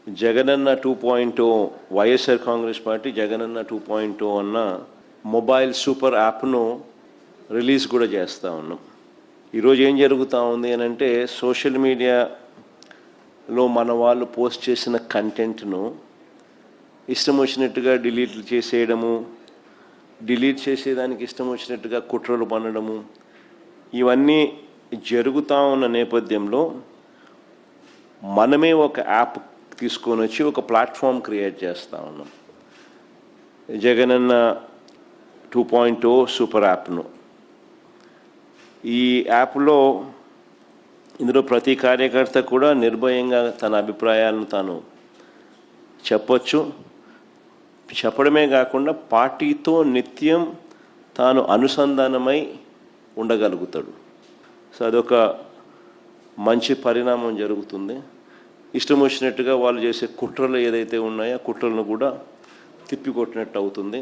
Jagananna 2.0 YSR Congress party Jagananna 2.0 అన్న mobile super యాప్ను release కూడా చేస్తూ ఉన్నాం. ఈరోజు ఏం జరుగుతూ ఉంది అని అంటే, సోషల్ మీడియాలో మన వాళ్ళు పోస్ట్ చేసిన కంటెంట్ను ఇష్టం వచ్చినట్టుగా డిలీట్ చేసేయడము, డిలీట్ చేసేదానికి ఇష్టం వచ్చినట్టుగా కుట్రలు పన్నడము, ఇవన్నీ జరుగుతూ ఉన్న నేపథ్యంలో మనమే ఒక యాప్ తీసుకొని వచ్చి ఒక ప్లాట్ఫామ్ క్రియేట్ చేస్తూ ఉన్నాం. జగనన్న 2.0 సూపర్ యాప్ను. ఈ యాప్లో ఇందులో ప్రతి కార్యకర్త కూడా నిర్భయంగా తన అభిప్రాయాలను తాను చెప్పొచ్చు. చెప్పడమే కాకుండా పార్టీతో నిత్యం తాను అనుసంధానమై ఉండగలుగుతాడు. సో అదొక మంచి పరిణామం జరుగుతుంది. ఇష్టం వచ్చినట్టుగా వాళ్ళు చేసే కుట్రలు ఏదైతే ఉన్నాయో కుట్రలను కూడా తిప్పికొట్టినట్టు అవుతుంది.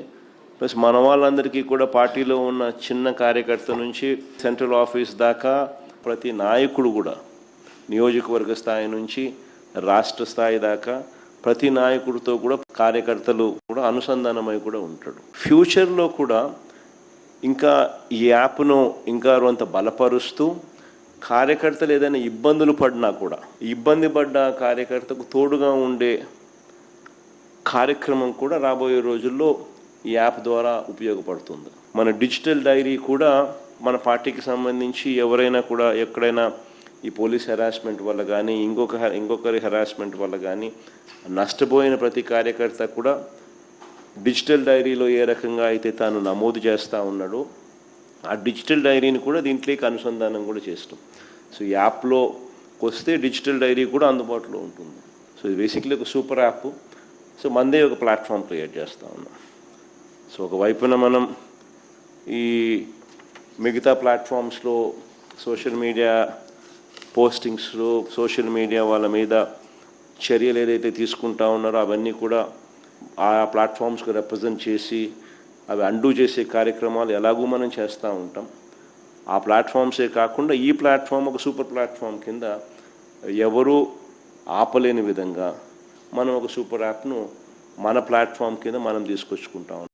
ప్లస్ మన వాళ్ళందరికీ కూడా పార్టీలో ఉన్న చిన్న కార్యకర్త నుంచి సెంట్రల్ ఆఫీస్ దాకా ప్రతి నాయకుడు కూడా, నియోజకవర్గ స్థాయి నుంచి రాష్ట్ర స్థాయి దాకా ప్రతి నాయకుడితో కూడా కార్యకర్తలు కూడా అనుసంధానమై కూడా ఉంటాడు. ఫ్యూచర్లో కూడా ఇంకా ఈ యాప్ను ఇంకా కొంత బలపరుస్తూ కార్యకర్తలు ఏదైనా ఇబ్బందులు పడినా కూడా ఇబ్బంది పడ్డ కార్యకర్తకు తోడుగా ఉండే కార్యక్రమం కూడా రాబోయే రోజుల్లో ఈ యాప్ ద్వారా ఉపయోగపడుతుంది. మన డిజిటల్ డైరీ కూడా మన పార్టీకి సంబంధించి ఎవరైనా కూడా ఎక్కడైనా ఈ పోలీస్ హెరాస్మెంట్ వల్ల కానీ ఇంకొకరి హెరాస్మెంట్ వల్ల కానీ నష్టపోయిన ప్రతి కార్యకర్త కూడా డిజిటల్ డైరీలో ఏ రకంగా అయితే తాను నమోదు చేస్తూ ఉన్నాడో ఆ డిజిటల్ డైరీని కూడా దీంట్లోకి అనుసంధానం కూడా చేస్తాం. సో ఈ యాప్లో వస్తే డిజిటల్ డైరీ కూడా అందుబాటులో ఉంటుంది. సో ఇది బేసిక్లీ ఒక సూపర్ యాప్. సో మనదే ఒక ప్లాట్ఫామ్ క్రియేట్ చేస్తూ ఉన్నాం. సో ఒకవైపున మనం ఈ మిగతా ప్లాట్ఫామ్స్లో సోషల్ మీడియా పోస్టింగ్స్లో సోషల్ మీడియా వాళ్ళ మీద చర్యలు ఏదైతే తీసుకుంటా ఉన్నారో అవన్నీ కూడా ఆ ప్లాట్ఫామ్స్కి రిప్రజెంట్ చేసి అవి అండూ చేసే కార్యక్రమాలు ఎలాగూ మనం చేస్తూ ఉంటాం. ఆ ప్లాట్ఫామ్సే కాకుండా ఈ ప్లాట్ఫామ్ ఒక సూపర్ ప్లాట్ఫామ్ కింద ఎవరూ ఆపలేని విధంగా మనం ఒక సూపర్ యాప్ను మన ప్లాట్ఫామ్ కింద మనం తీసుకొచ్చుకుంటాం.